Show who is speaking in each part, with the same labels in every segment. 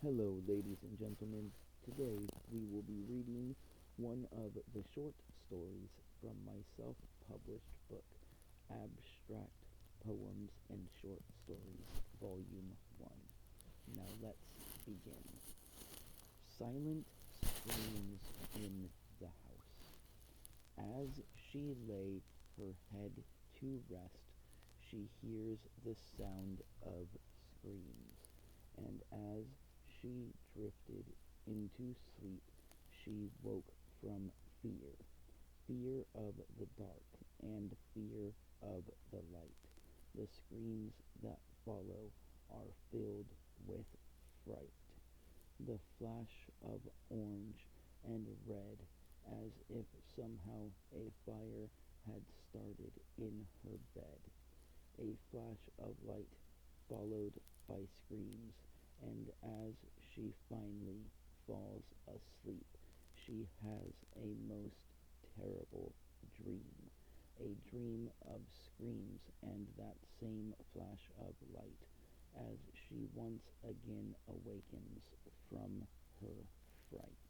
Speaker 1: Hello, ladies and gentlemen. Today we will be reading one of the short stories from my self published book, Abstract Poems and Short Stories, Volume 1. Now let's begin. Silent screams in the house. As she lay her head to rest, she hears the sound of screams, and as she drifted into sleep, she woke from fear. Fear of the dark and fear of the light. The screams that follow are filled with fright. The flash of orange and red, as if somehow a fire had started in her bed. A flash of light followed by screams, and as she finally falls asleep, she has a most terrible dream. A dream of screams and that same flash of light as she once again awakens from her fright.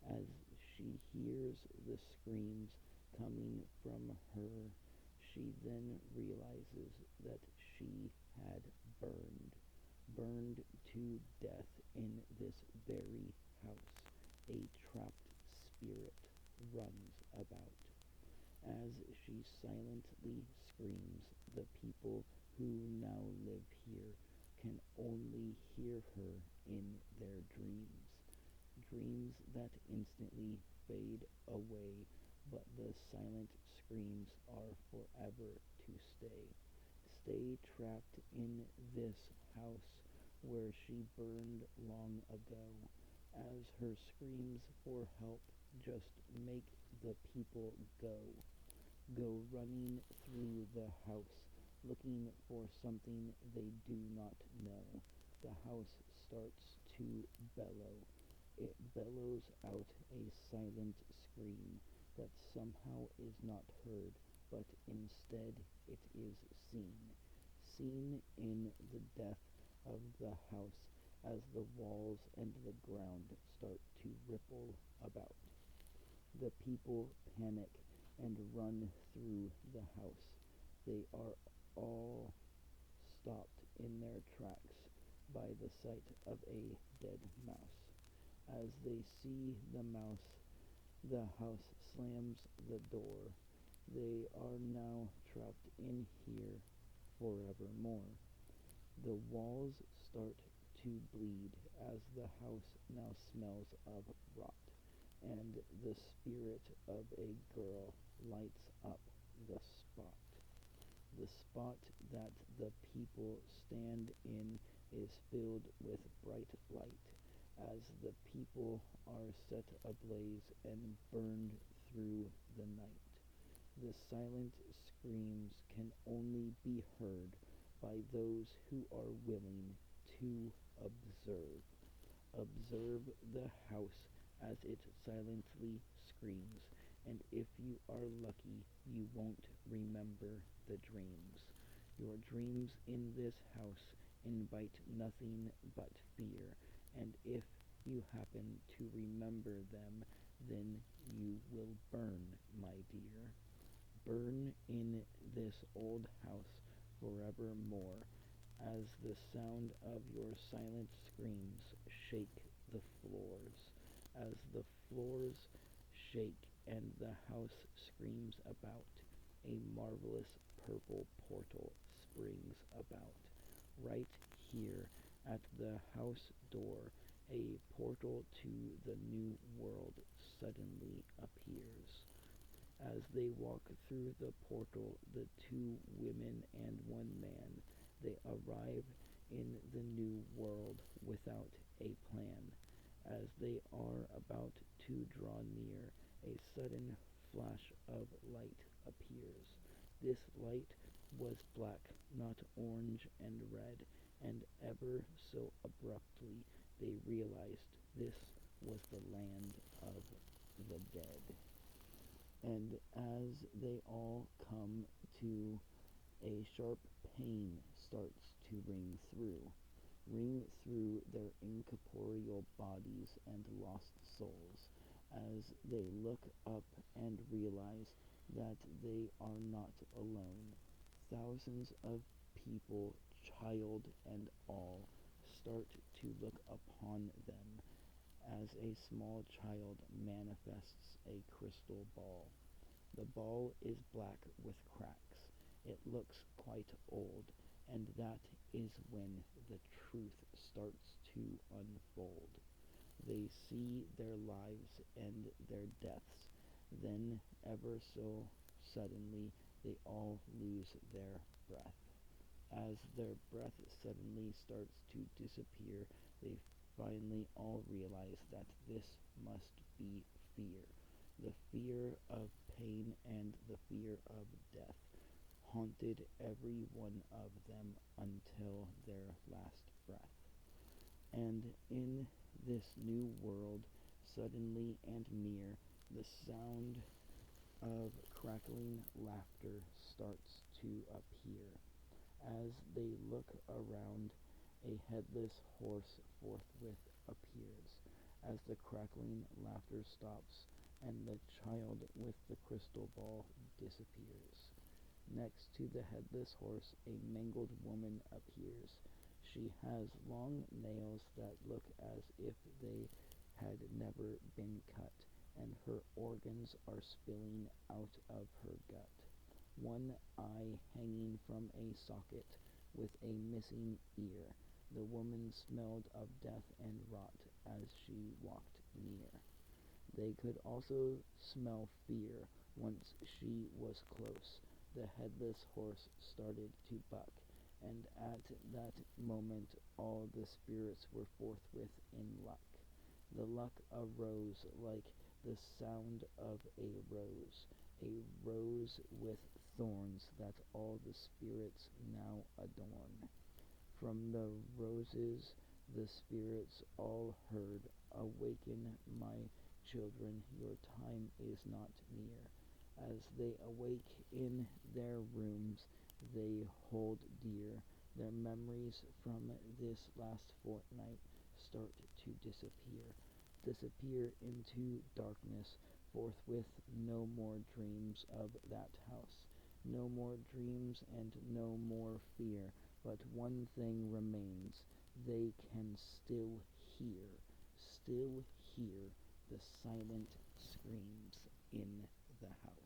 Speaker 1: As she hears the screams coming from her, she then realizes that she had burned, burned to death in this very house. A trapped spirit runs about. As she silently screams, the people who now live here can only hear her in their dreams. Dreams that instantly fade away, but the silent screams are forever to stay. Stay trapped in this house where she burned long ago, as her screams for help just make the people go running through the house, looking for something they do not know. The house starts to bellow. It bellows out a silent scream that somehow is not heard, but instead it is seen. Seen in the death of the house as the walls and the ground start to ripple about. The people panic and run through the house. They are all stopped in their tracks by the sight of a dead mouse. As they see the mouse, the house slams the door. They are now trapped in here forevermore. The walls start to bleed as the house now smells of rot, and the spirit of a girl lights up the spot. The spot that the people stand in is filled with bright light, as the people are set ablaze and burned through the night. The silent screams can only be heard by those who are willing to observe. Observe the house as it silently screams, and if you are lucky, you won't remember the dreams. Your dreams in this house invite nothing but fear, and if you happen to remember them, then you will burn, my dear. Burn in this old house forevermore, as the sound of your silent screams shake the floors, as the floors shake and the house screams about, a marvelous purple portal springs about. Right here at the house door, a portal to the new world suddenly appears. As they walk through the portal, the two women and one man, they arrive in the new world without a plan. As they are about to draw near, a sudden flash of light appears. This light was black, not orange and red, and ever so abruptly they realized this was the land of the dead. And as they all come to, a sharp pain starts to ring through. ring through their incorporeal bodies and lost souls as they look up and realize that they are not alone. Thousands of people, child and all, start to look upon them as a small child manifests a crystal ball. The ball is black with cracks. It looks quite old, and that is when the truth starts to unfold. They see their lives and their deaths. Then, ever so suddenly, they all lose their breath. As their breath suddenly starts to disappear, they finally all realize that this must be fear. The fear of pain and the fear of death haunted every one of them until their last breath. And in this new world, suddenly and near, the sound of crackling laughter starts to appear. As they look around, a headless horse forthwith appears. As the crackling laughter stops, and the child with the crystal ball disappears. Next to the headless horse, a mangled woman appears. She has long nails that look as if they had never been cut, and her organs are spilling out of her gut. One eye hanging from a socket with a missing ear. The woman smelled of death and rot as she walked near. They could also smell fear once she was close. The headless horse started to buck, and at that moment all the spirits were forthwith in luck. The luck arose like the sound of a rose with thorns that all the spirits now adorn. From the roses the spirits all heard, "Awaken, my children, your time is not near." As they awake in their rooms they hold dear, their memories from this last fortnight start to disappear into darkness. Forthwith no more dreams of that house, no more dreams and no more fear, but one thing remains: they can still hear the silent screams in the house.